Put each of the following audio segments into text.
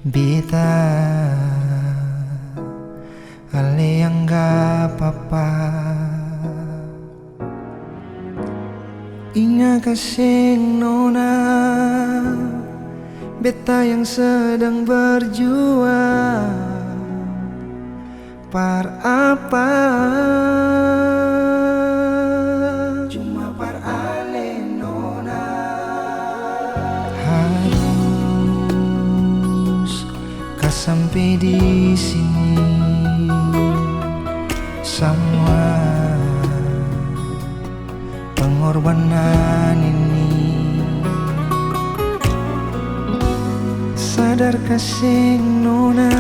Beta ale yang gak apa-apa. Ingat kasing nona, beta yang sedang berjuang. Par apa? Cuma par ale nona. Harus kau sampai di sini. Semua pengorbanan ini, sadar kasih nona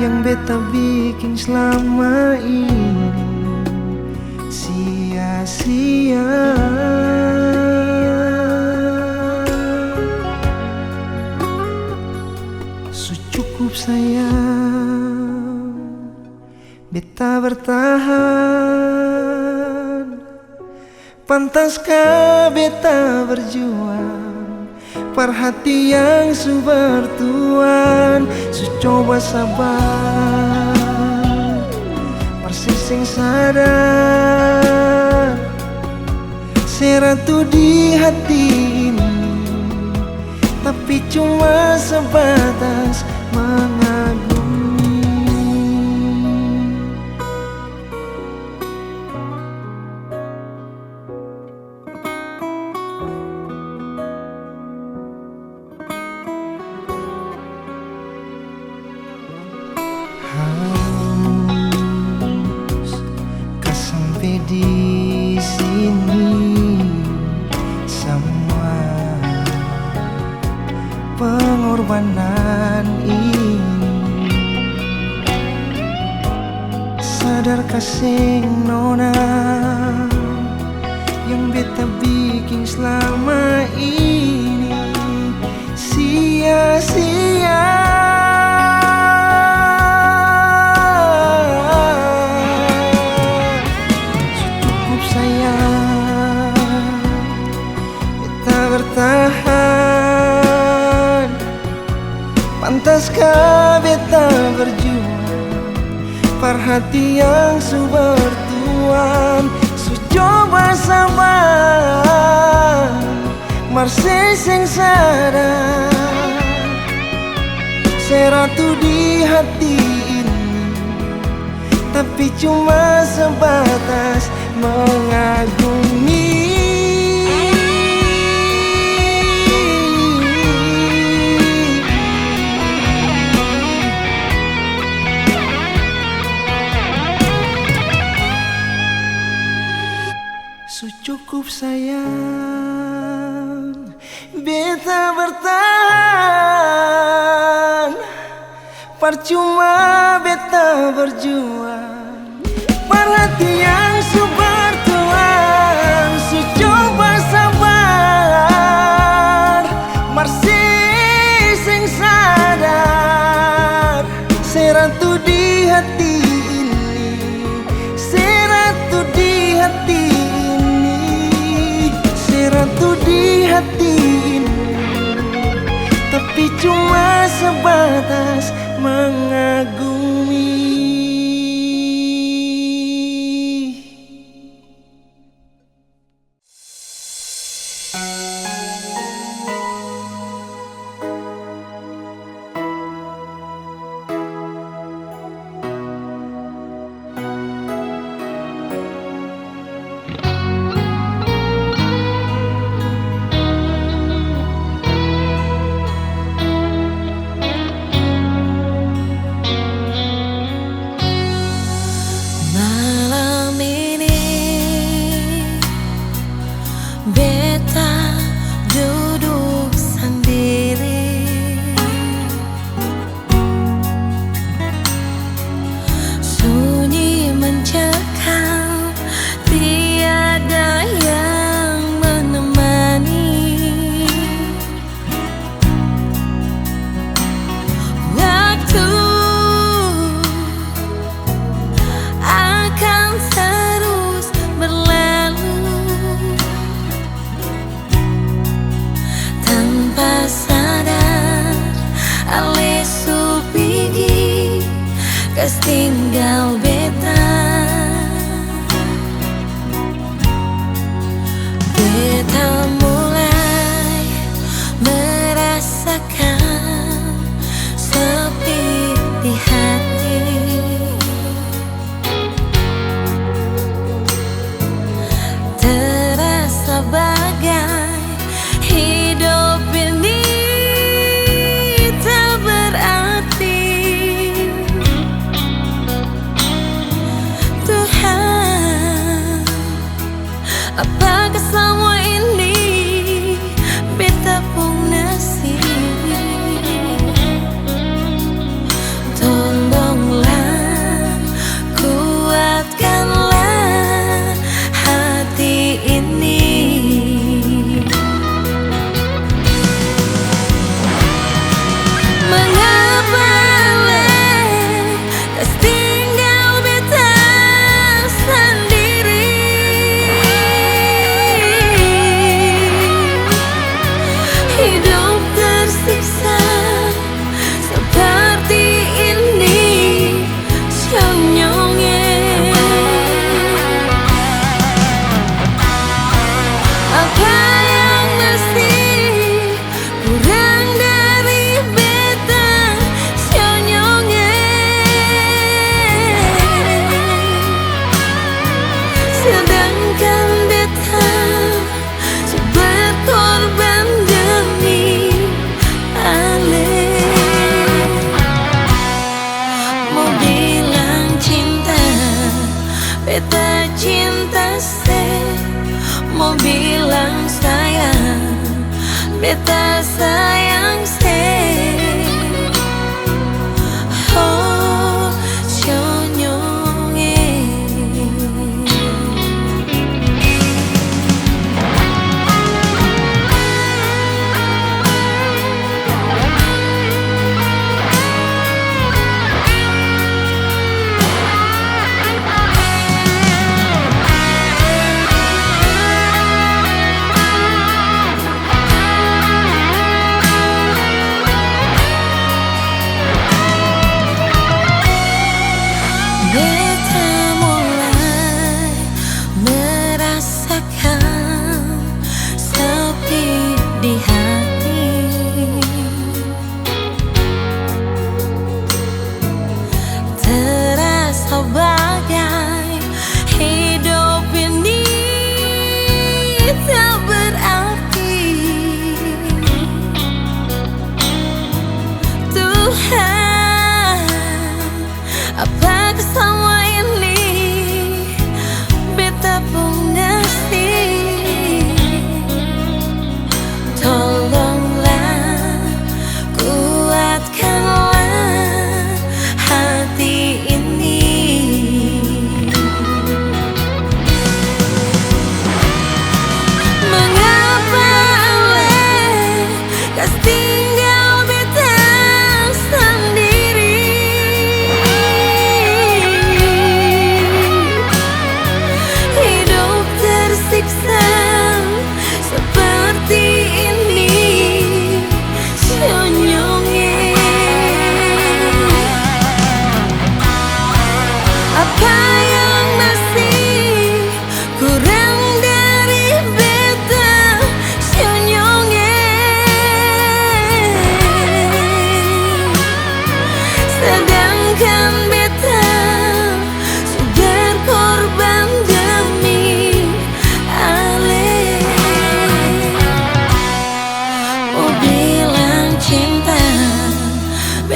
yang beta bikin selama ini sia-sia. Cukup sayang, beta bertahan. Pantaskah beta berjuang, perhati yang su bertuan. Su coba sabar, persising sadar, seratu di hati ini, tapi cuma sebatas mengagumi. Harus kau sampai di sini. Semua pengorbanan ini, sadar kasih nona yang beta bikin selama ini sia-sia. Cukup sayang, beta bertahan. Pantaskah beta berjuang, perhati yang su bertuan. Su coba sabar, marseseng sadar, seratu di hati ini, tapi cuma sebatas mengagumi. Cukup sayang, beta bertahan. Percuma beta berjuang, perhatian su bertuan. Su coba sabar, marseseng sadar, seratu di hati ini, seratu di hati, seratu di hati ini, tapi cuma sebatas mengagumi.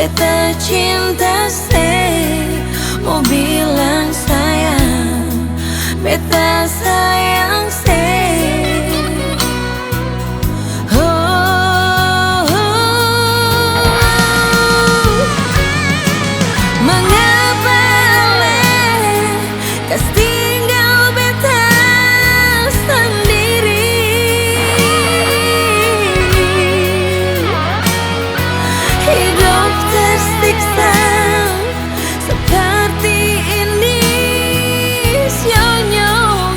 beta cinta say, mau bilang sayang, beta sayang say. Mengapa le kas tinggal beta sendiri, hidup tersiksa seperti ini, sionyongin.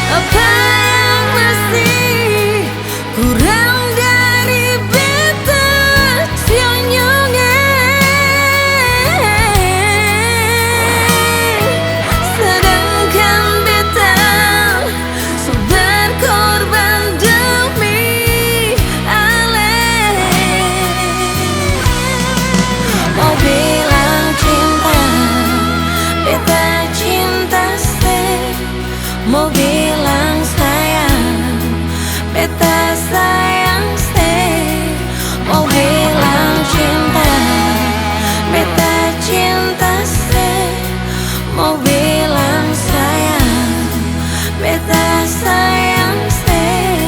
Apa yang masih kurang dari beta sionyongin, sedangkan beta sudah korban demi ale. Mau bilang cinta, beta cinta say, mau bilang sayang, beta sayang say, mau bilang cinta, beta cinta say, mau bilang sayang, beta sayang say.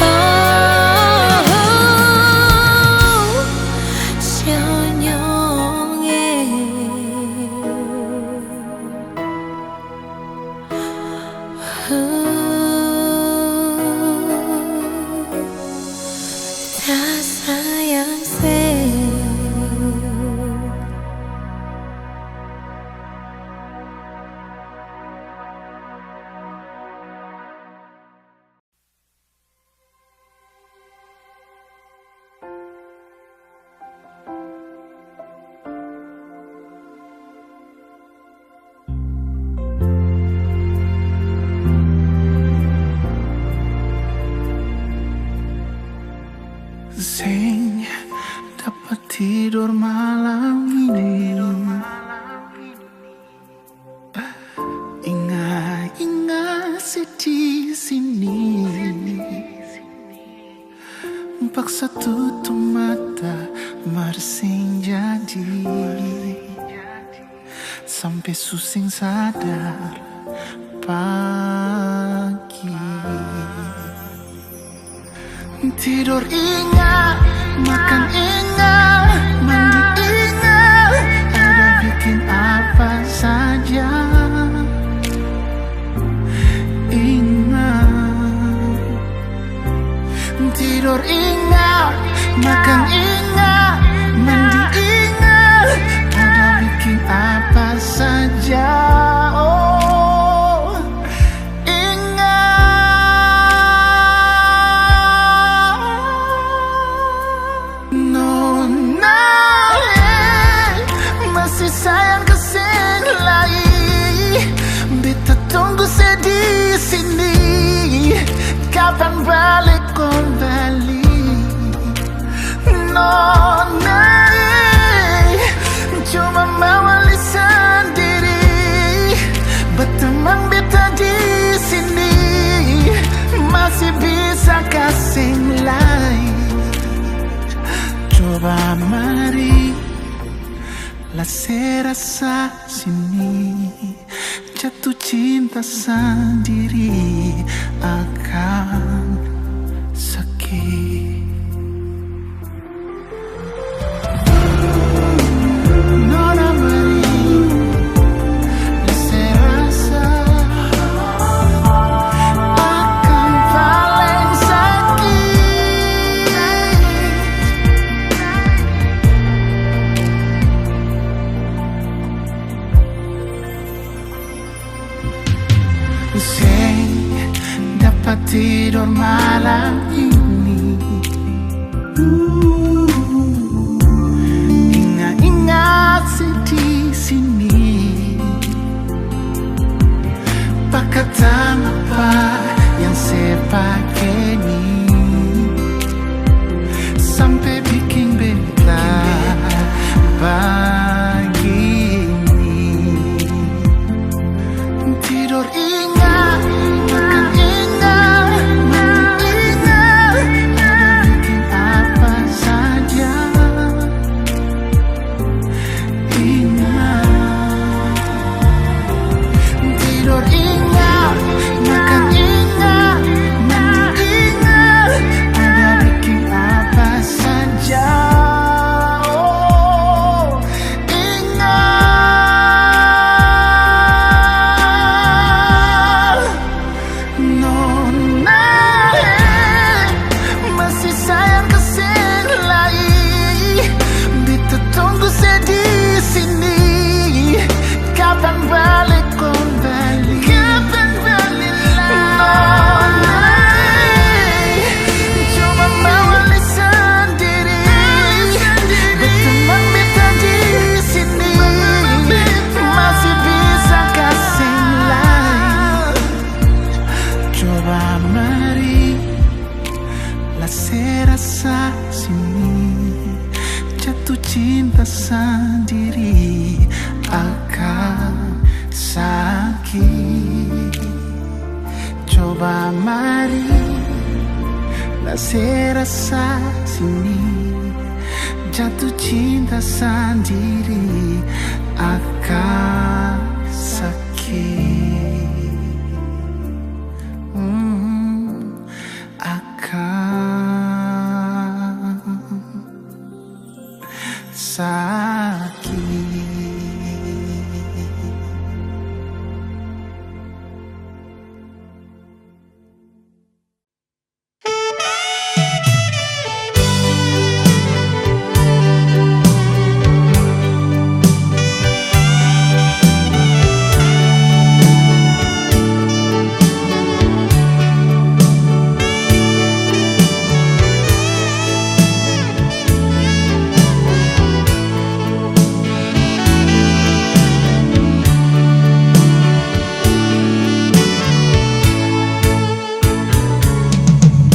Oh, tak sayang say. Sing dapat tidur malam ini, ingat di sini, paksa tutup mata mersing jadi, sampai susing sadar pagi. Tidur ingat, makan ingat, mandi ingat, ada bikin apa saja ingat. Tidur ingat, makan ingat, mandi ingat, ada bikin apa saja. Oh, masih sayang kesini lagi, beta tunggu sedih sini, kapan balik kembali. Nona, cuma mawali sendiri, berteman beta di sini, masih bisa kasih lain. Coba mari lah serasa sini, jatuh cinta sendiri akan sakit. Nona mari lah serasa akan paling sakit. Sing dapat tidur malam ini, ingat-ingat di sini, pakatan apa yang saya pakai ini, sampai bikin beta begini. Tidur ingat, makan ingat, mandi nah, masih sayang keseng lagi. Beta tunggu saya di sini. Kapan balik kembali? Kapan balik lagi? Cuma mawali sendiri. Berteman beta di sini. Masih bisa kasih lagi. Coba mari lah saya rasa sini. Jatuh cinta sendiri akan sakit. Coba mari lah saya rasa sini. Jatuh cinta sendiri akan sakit. Akan sakit.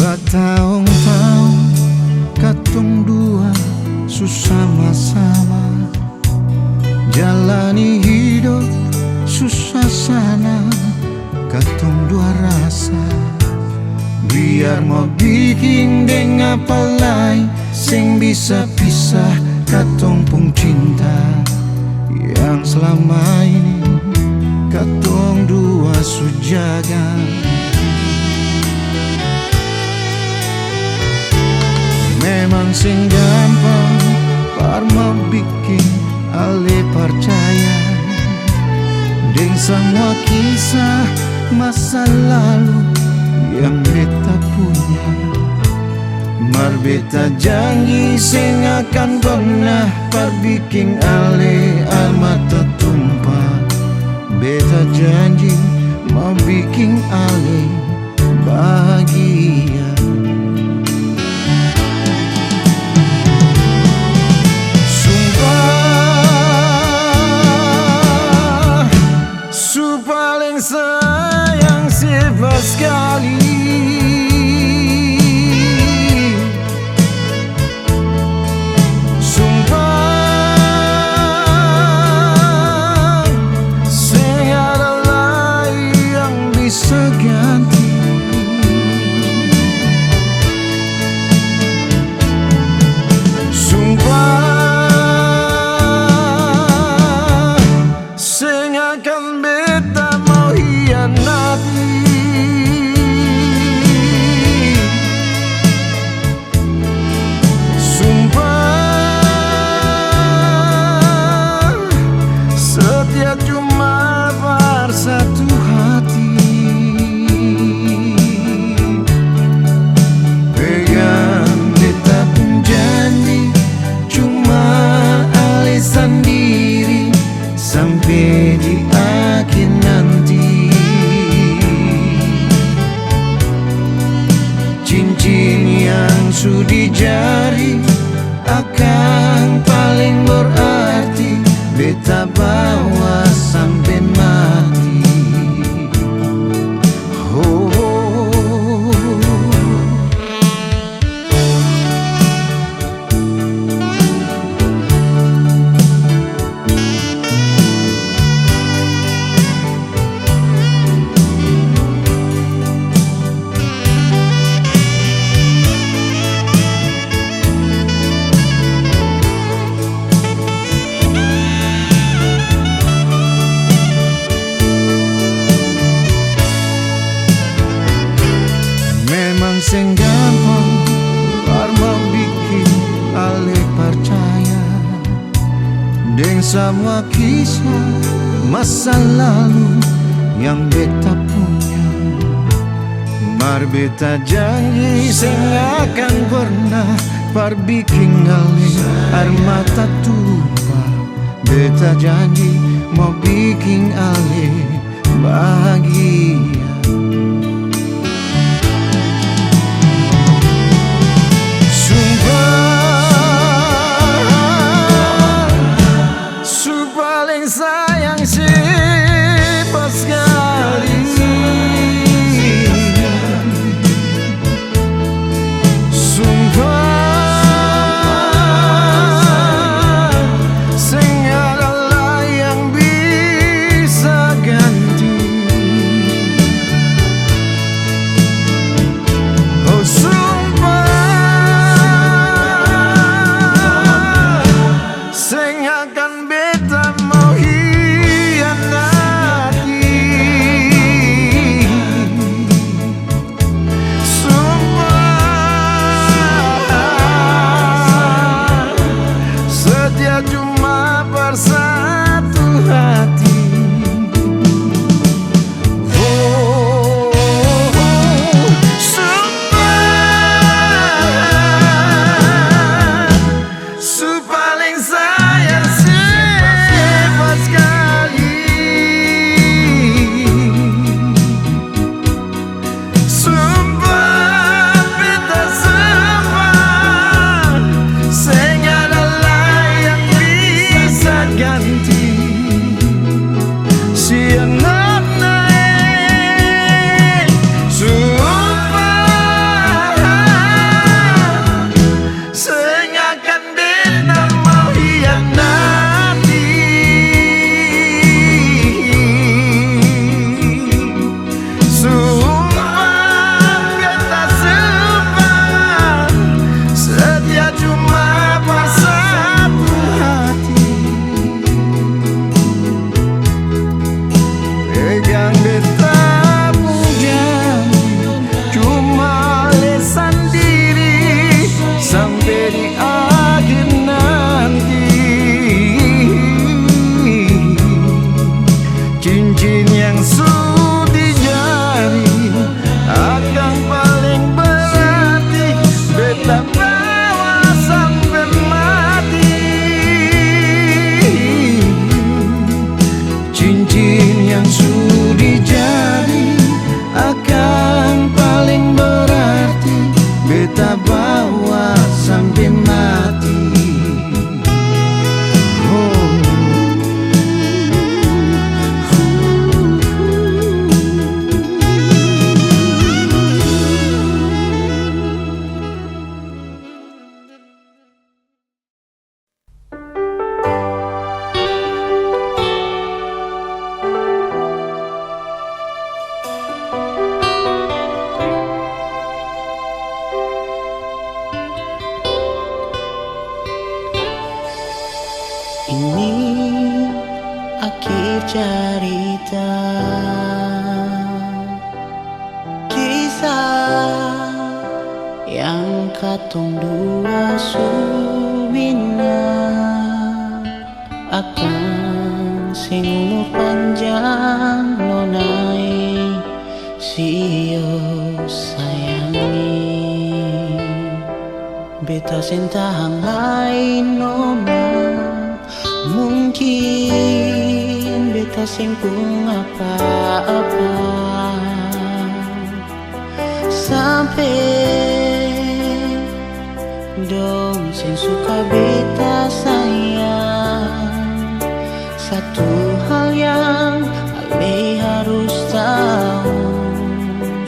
Bertahun-tahun katong dua sama-sama jalani hidup susah sana. Katong dua rasa biar mau bikin deng apa lain sing bisa pisah katong pung cinta yang selama ini katong dua sujaga. Memang sing gampang parma bikin ale percaya deng semua kisah masa lalu yang beta punya. Mar beta janji sing akan pernah perbikin ale air mata tumpah. Beta janji mau bikin ale bahagia. Sayang siapa sekali sumpah saya adalah yang bisa ganti. Sumpah saya akan beta sumpah setia cuma bersatu hati. Pegang beta pun janji cuma ale sendiri sampai di akhir nanti. Cincin yang sudi jari akan paling berarti beta bawa sampai mati. Oh, sing gampang karma bikin ale percaya deng semua kisah masa lalu yang beta punya. Mar beta janji sing akan pernah perbikin ngalih air mata tumpah. Beta janji mau bikin alih bahagia. Paling sayang siapa sekali. Sumpah sing adalah yang bisa ganti. Oh sumpah sing akan beta mau hianati. Sumpah setia cuma bersatu hati. Oh, sumpah paling sayang siapa sekali. Sumpah beta sumpah sing adalah yang bisa ganti. Sianat naik sumpah sing akan beta mau hianati. Sumpah beta sumpah setia cuma bersatu hati. Pegang beta punya cuma lesan diri sampai di akhir nanti. Cincin yang sudi jari akan paling berarti beta bawa sampai mati. Cincin yang sudi jari akan paling berarti beta bawa sampai mati. Ini akhir cerita, kisah yang katong dua subina akan sing umur panjang nonai siyo sayangi. Beta sentahang lain nona mungkin beta singkung apa-apa sampai dong sing suka beta sayang. Satu hal yang ale harus tahu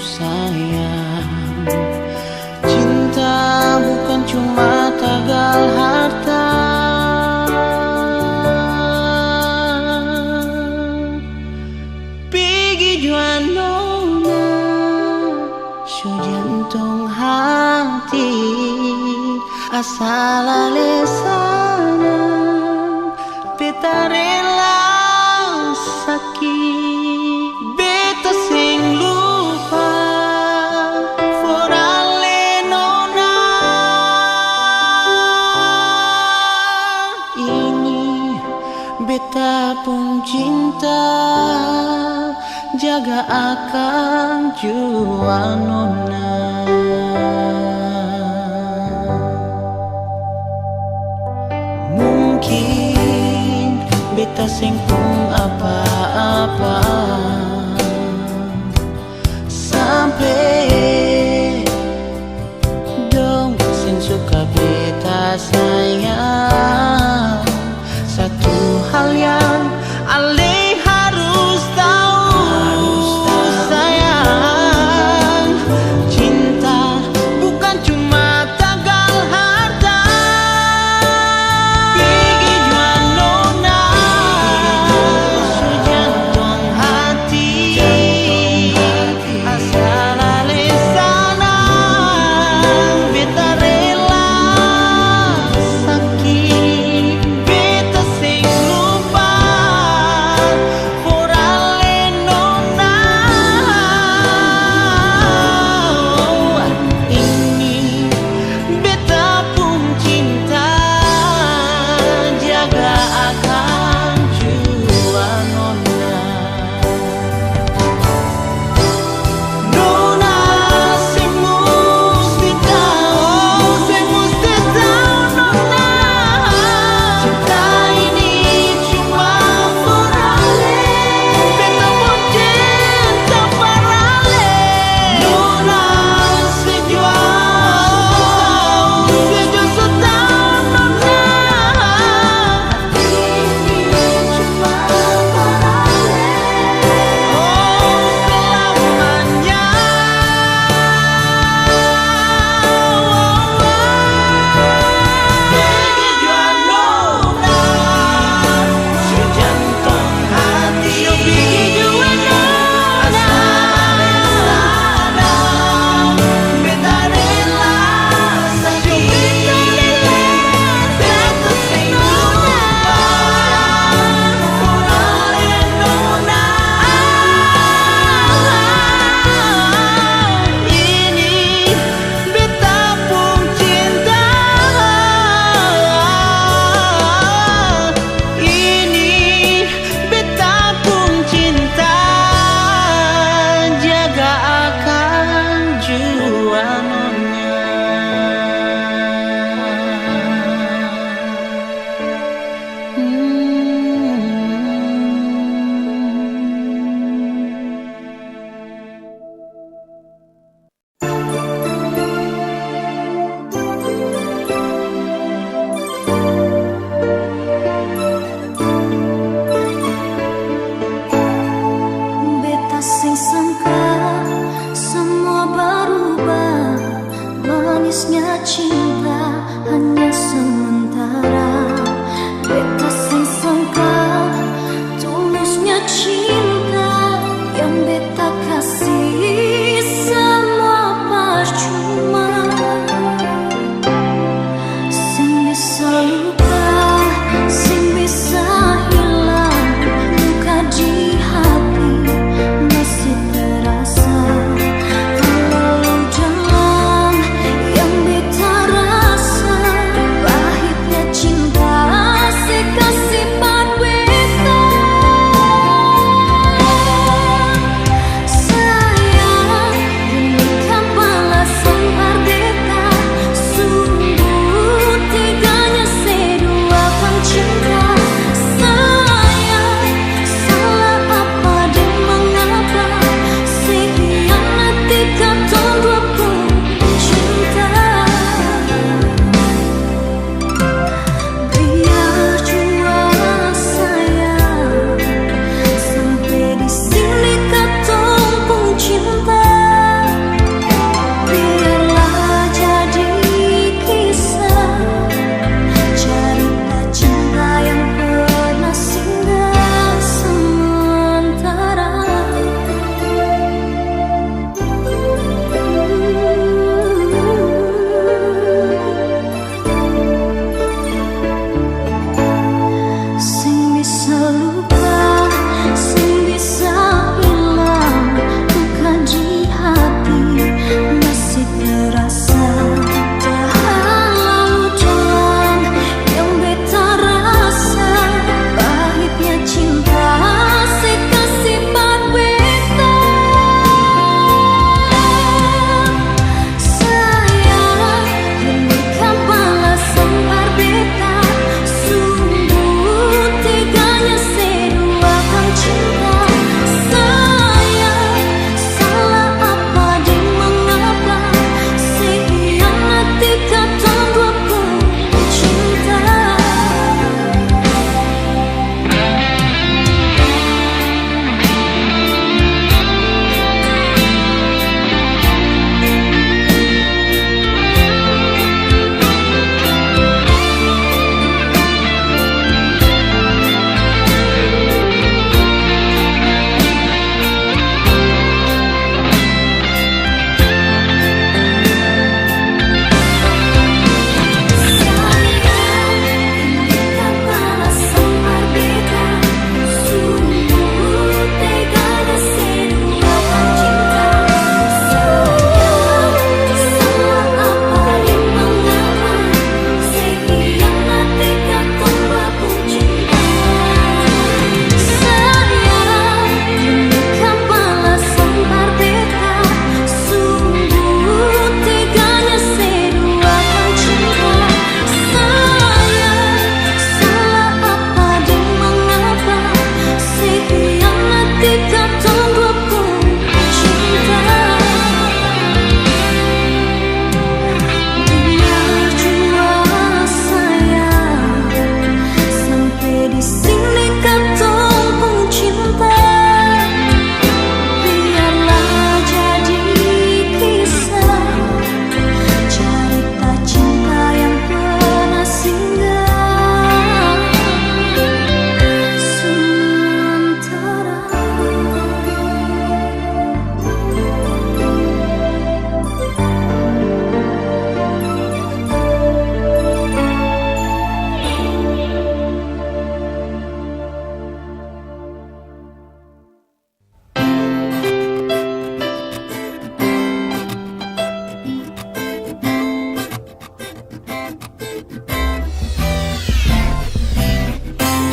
sayang, cinta bukan cuma tagal harta. Jantung hati asal alesana beta rela sakit, beta sing lupa for ale nona. Ini beta pun cinta, jaga akan jua nona. sayang, satu hal yang Ale harus tahu, sayang, cinta bukan cuma tanggal harta. Pergi jua nona, sejantung hati, asal Ale sanang, beta rela sakit, beta sing lupa, for Ale nona. Ini beta pun cinta, jaga akan jua nona. Nona sing musti tahu, sing musti tahu nona, cinta ini cuma for Ale, beta pun cinta for Ale. Nona sejua su tahu nona, ini cuma for Ale, oh selamanya. Pergi jua nona, sejantung hati, pergi jua nona, asal beta rela sakit, beta sing lupa, for Ale nona. Ini beta pun cinta, ini beta pun cinta, jaga akan jua nona. Beta sing sangka semua berubah, manisnya cinta hanya sementara. Beta sing sangka tulusnya cinta yang beta kasih semua percuma. Sing bisa lupa, sing bisa hilang, luka di hati masih terasa. Terlalu dalam yang beta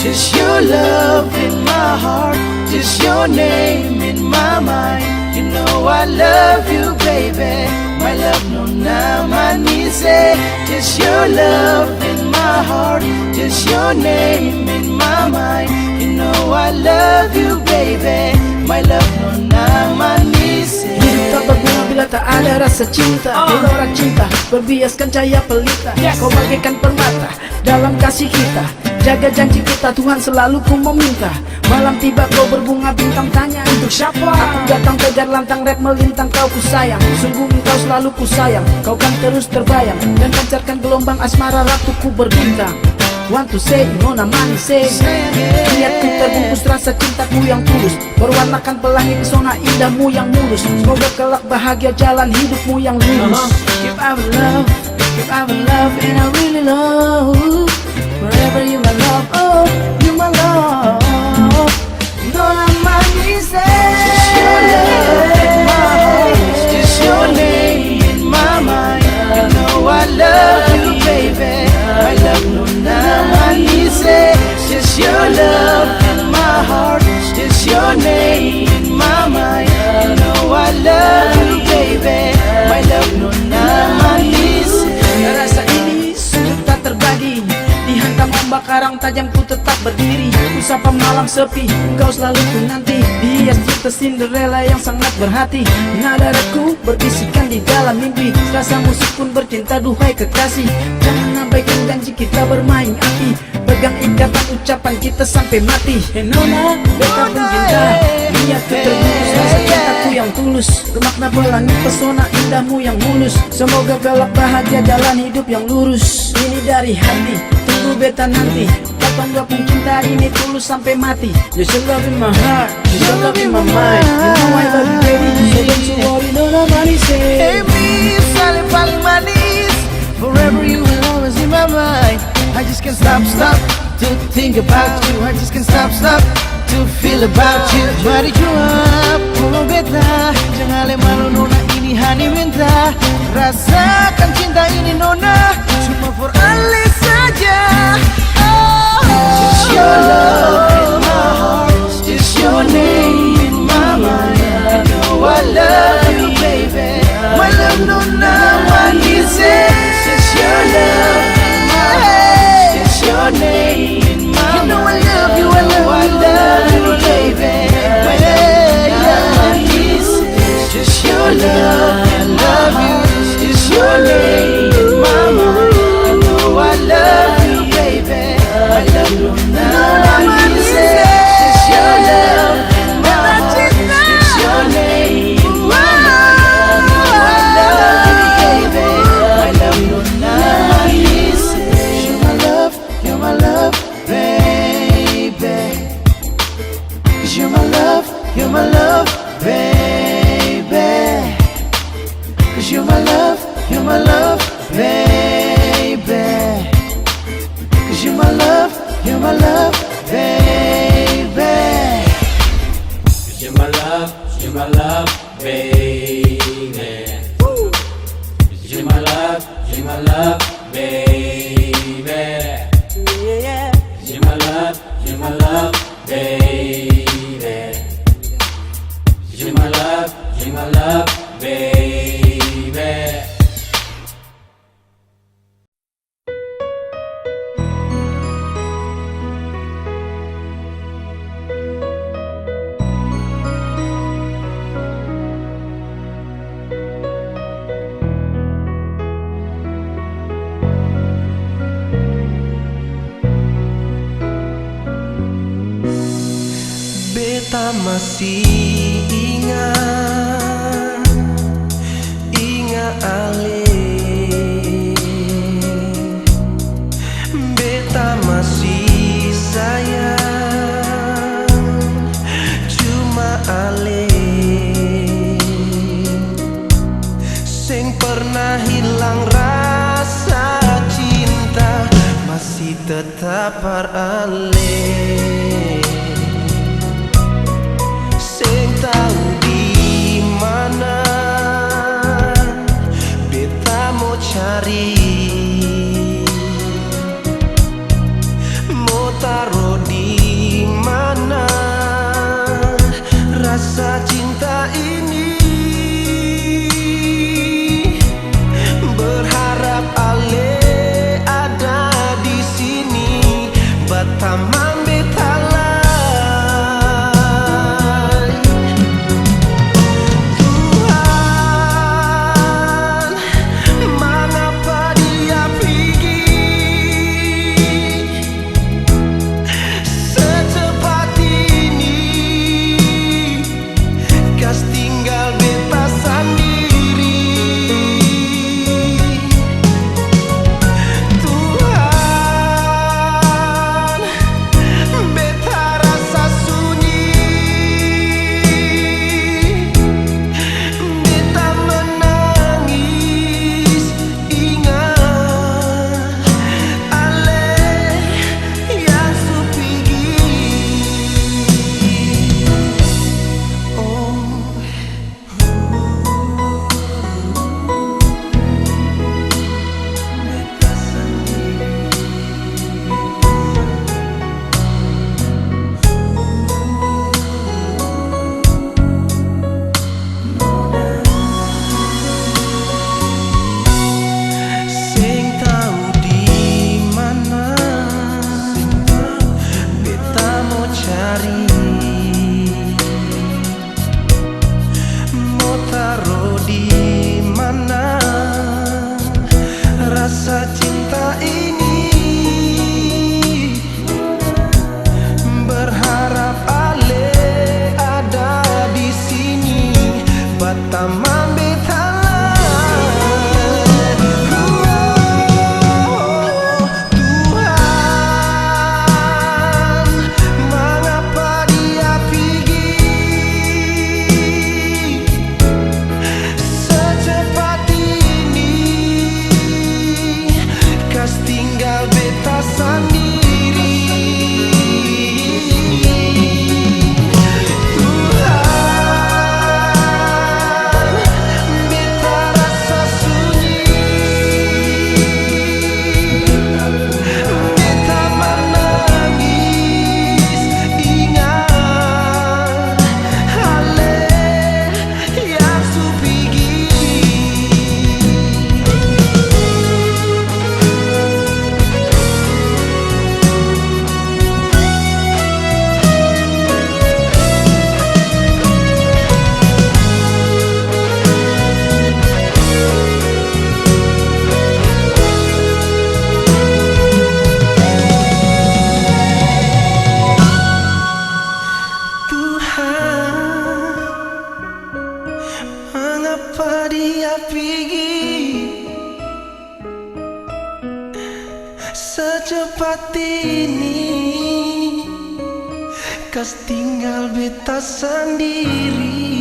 Just your love in my heart, just your name in my mind. You know I love you, baby. My love no namanise. Just your love in my heart, just your name in my mind. You know I love you, baby. My love no namanise. Hidup tak berguna bila tak ada rasa cinta. Gelora cinta berbiaskan cahaya pelita. Kau bagaikan permata dalam kasih kita. Jaga janji kita, Tuhan selalu ku meminta. Malam tiba kau berbunga bintang, tanya untuk siapa. Aku datang tegar lantang rap melintang, kau ku sayang. Sungguh engkau selalu ku sayang. Kau kan terus terbayang dan pancarkan gelombang asmara ratuku berbintang. Want to say, nona manis say. Niatku terbungkus rasa cintaku yang tulus, berwarnakan pelangi pesona indahmu yang mulus. Semoga kelak bahagia jalan hidupmu yang lurus. Give our love, give our love, and I really love. Forever you my love, oh, you my love. Nona manis say. Just your love in my heart, just your name in my mind. You know I love you, baby. My love no namanise. Just your love in my heart, just your name in my mind. You know I love you, baby. My love no namanise. Rasa ini sungguh tak terbagi. Dihantam ombak karang tajam ku tetap berdiri. Ku sapa malam sepi, kau selalu ku nanti. Dihias cinta Cinderella yang sangat berhati. Nada rapku berbisikan di dalam mimpi. Rasa musik pun bercinta, duhai kekasih. Jangan abaikan janji kita bermain api. Pegang ikatan ucapan kita sampai mati. Nona, beta pun cinta. Niatku terbungkus rasa cintaku yang tulus. Bermakna pelangi pesona indahmu yang mulus. Semoga kelak bahagia jalan hidup yang lurus. Ini dari hati, tunggu beta nanti. Kau nggak pun cinta ini tulus sampai mati. You should love in my heart, you should love in my mind. You know I love you baby, so don't you worry, nona manis. Hey me, saling paling manis. Forever you will always in my mind. I just can't stop to think about you. I just can't stop to feel about you. Mari jawab, oh beta. Jangan malu nona, ini hani minta. Rasakan cinta ini nona, cuma for Ali saja. Just your love in my heart, just your name in my mind. You know I love you, baby. My love no namanise. Just your love in my heart, just your name in my mind. You know I love you, I love you, baby. My love namanise. Just your love, I love you. Just your name in my mind. You know I love you, baby. My love no namanise. Just your love in my heart, just your name in my mind. You know I love you, baby. My love no namanise. You're my love, baby. 'Cause you're my love, baby. 'Cause you're my love, baby. 'Cause you're my love, baby. 'Cause you're my love, baby. 'Cause you're my love, baby. 'Cause you're my love, baby. 'Cause you're my love, baby. Beta masih ingat ale. Beta masih sayang cuma ale. Sing pernah hilang rasa cinta masih tetap ale. Sing tahu di mana beta mau cari, mau taruh di pergi secepat ini, kas tinggal beta sendiri.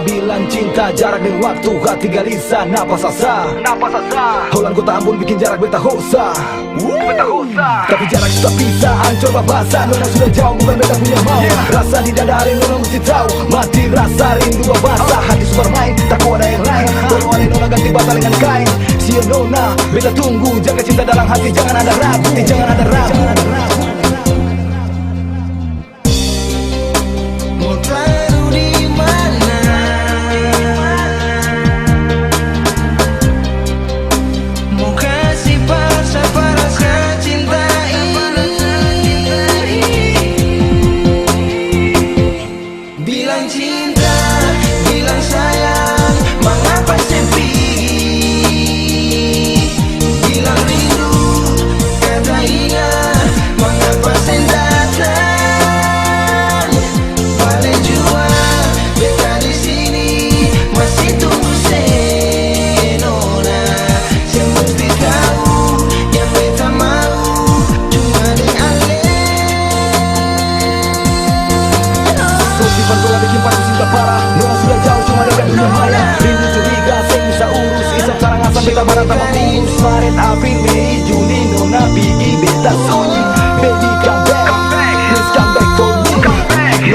Bilang cinta, jarak dan waktu, hati gelisah, napas asa. Holan kota Ambon bikin jarak beta hosa. Tapi jarak sudah pisah, ancur babasa. Nona sudah jauh, bukan beta punya mau. Rasa di dada hari nona mesti tahu. Mati rasa rindu babasa. Hati super main, tak ada yang lain. Baru hari nona ganti bata dengan kain. Si nona, beta tunggu. Jaga cinta dalam hati, jangan ada ragu. Jangan ada ragu. Beta barang tambah urus Maret, April, Mei, Juni, Nona pergi beta sunyi. Baby come back, please come back for me.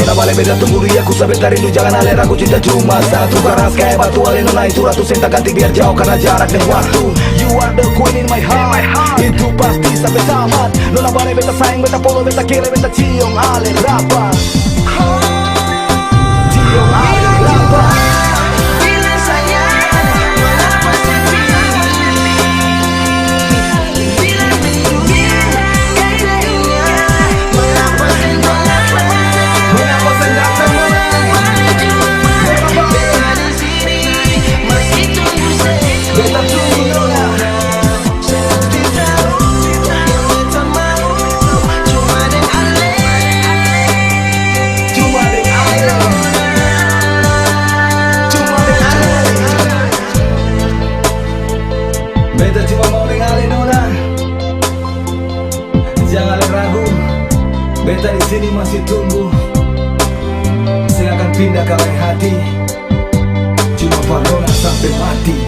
Nona balik beta tunggu ria, ku sabet rindu jangan aler. Aku cinta cuma satu, keras kayak batu. Ale nona itu ratu senta ganti biar jauh karena jarak dan waktu. You are the queen in my heart, itu pasti sampai tamat. Nona balik beta sayang, beta polo, beta kele, beta cium ale rapat. Beta cuma mau ninggalin nona. Jangan ragu, beta di sini masih tunggu. Saya akan pindah ke lain hati, cuma Pak Nona sampai mati.